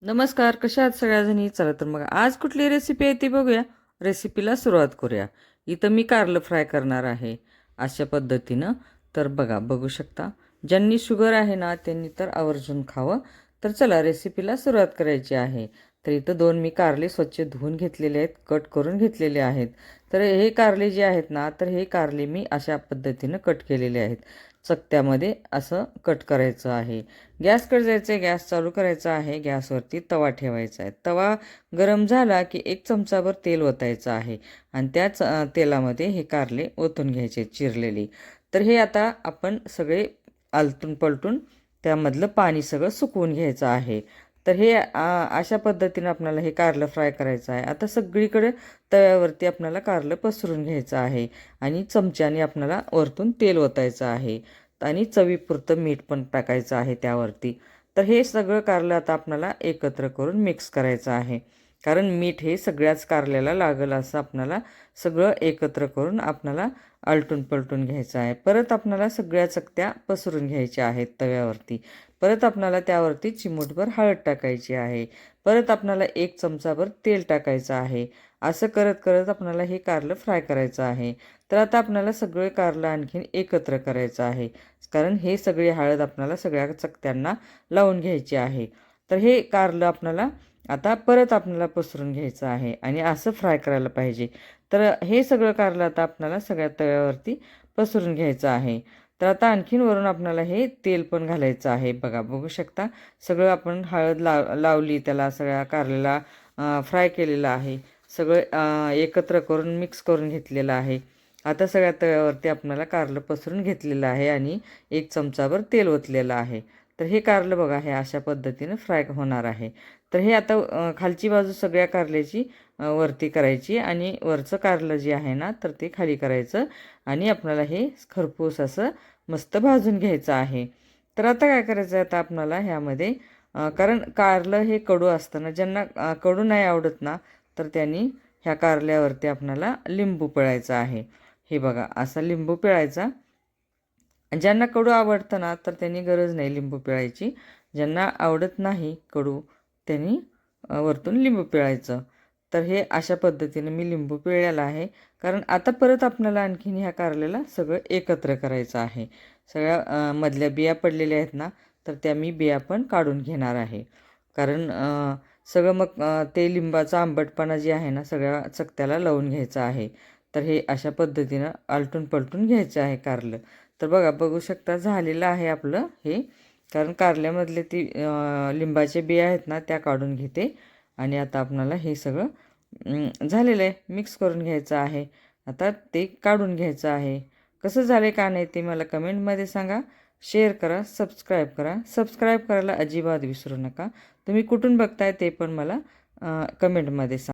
नमस्कार, कशा आहात सगळ्याजणी? चला तर मग आज कुठली रेसिपी आहे ती बघूया. रेसिपीला सुरुवात करूया. इथं मी कारलं फ्राय करणार आहे अशा पद्धतीनं. तर बघू शकता. ज्यांनी शुगर आहे ना त्यांनी तर आवर्जून खावं. तर चला रेसिपीला सुरुवात करायची आहे. तर इथं 2 मी कारले स्वच्छ धुवून घेतलेले आहेत, कट करून घेतलेले आहेत. तर हे कारले जे आहेत ना, तर हे कारले मी अशा पद्धतीनं कट केलेले आहेत. चकत्यामध्ये असं कट करायचं आहे. गॅसकडे जायचं आहे, गॅस चालू करायचा आहे. गॅसवरती तवा ठेवायचा आहे. तवा गरम झाला की 1 चमचाभर तेल ओतायचं आहे आणि त्याच तेलामध्ये हे कारले ओतून घ्यायचे चिरलेले. तर हे आता आपण सगळे आलटून पलटून त्यामधलं पाणी सगळं सुकवून घ्यायचं आहे. तर हे अशा पद्धतीनं आपल्याला हे कारलं फ्राय करायचं आहे. आता सगळीकडे तव्यावरती आपल्याला कारलं पसरून घ्यायचं आहे आणि चमच्याने आपल्याला वरतून तेल ओतायचं आहे आणि चवीपुरतं मीठ पण टाकायचं आहे त्यावरती. तर हे सगळं कारलं आता आपल्याला एकत्र करून मिक्स करायचं आहे. कारण मीठ हे सगळ्याच कारल्याला लागेल असं आपल्याला सगळं एकत्र करून आपल्याला आलटून पलटून घ्यायचं आहे. परत आपल्याला सगळ्या चकत्या पसरून घ्यायच्या आहेत तव्यावरती. परत आपल्याला त्यावरती चिमूटभर हळद टाकायची आहे. परत आपल्याला 1 चमचाभर तेल टाकायचं आहे. असं करत करत आपल्याला हे कारलं फ्राय करायचं आहे. तर आता आपल्याला सगळे कारलं आणखीन एकत्र करायचं आहे. कारण हे सगळी हळद आपल्याला सगळ्या चकत्यांना लावून घ्यायची आहे. तर हे कारलं आपल्याला आता परत आपल्याला पसरून घ्यायचं आहे आणि असं फ्राय करायला पाहिजे. तर हे सगळं कारलं आता आपल्याला सगळ्या तव्यावरती पसरून घ्यायचं आहे. तर आता आणखीन वरून आपल्याला हे तेल पण घालायचं आहे. बघू शकता. सगळं आपण हळद लावली त्याला सगळ्या कारल्याला फ्राय केलेलं आहे. सगळं एकत्र करून मिक्स करून घेतलेलं आहे. आता सगळ्या तव्यावरती आपल्याला कारलं पसरून घेतलेलं आहे आणि 1 चमचाभर तेल ओतलेलं आहे. तर हे कारलं बघा हे अशा पद्धतीनं फ्राय होणार आहे. तर हे आता खालची बाजू सगळ्या कारल्याची वरती करायची आणि वरचं कारलं जे आहे ना तर ते खाली करायचं आणि आपल्याला हे खरपूस असं मस्त भाजून घ्यायचं आहे. तर आता काय करायचं आहे आता आपल्याला ह्यामध्ये कारण कारलं हे कडू असतं ना, ज्यांना कडू नाही आवडत ना तर त्यांनी ह्या कारल्यावरती आपल्याला लिंबू पिळायचा आहे. हे बघा असा लिंबू पिळायचा. ज्यांना कडू आवडतं ना तर त्यांनी गरज नाही लिंबू पिळायची. ज्यांना आवडत नाही कडू त्यांनी वरतून लिंबू पिळायचं. तर हे अशा पद्धतीने मी लिंबू पिळलेला आहे. कारण आता परत आपल्याला आणखीन ह्या कारल्याला सगळं एकत्र करायचं आहे. सगळ्या मधल्या बिया पडलेल्या आहेत ना तर त्या मी बिया पण काढून घेणार आहे. कारण सगळं मग ते लिंबाचा आंबटपणा जे आहे ना सगळ्या चकत्याला लावून घ्यायचं आहे. तर हे अशा पद्धतीनं आलटून पलटून घ्यायचं आहे कारलं. तर बघू शकता झालेलं आहे आपलं हे. कारण कारल्यामधले ती लिंबाचे बिया आहेत ना त्या काढून घेते आणि आता आपल्याला हे सगळं झालेलं आहे. मिक्स करून घ्यायचं आहे. आता ते काढून घ्यायचं आहे. कसं झालं का नाही ते मला कमेंटमध्ये सांगा. शेअर करा, सबस्क्राईब करा. सबस्क्राईब करायला अजिबात विसरू नका. तुम्ही कुठून बघताय ते पण मला कमेंटमध्ये सांगा.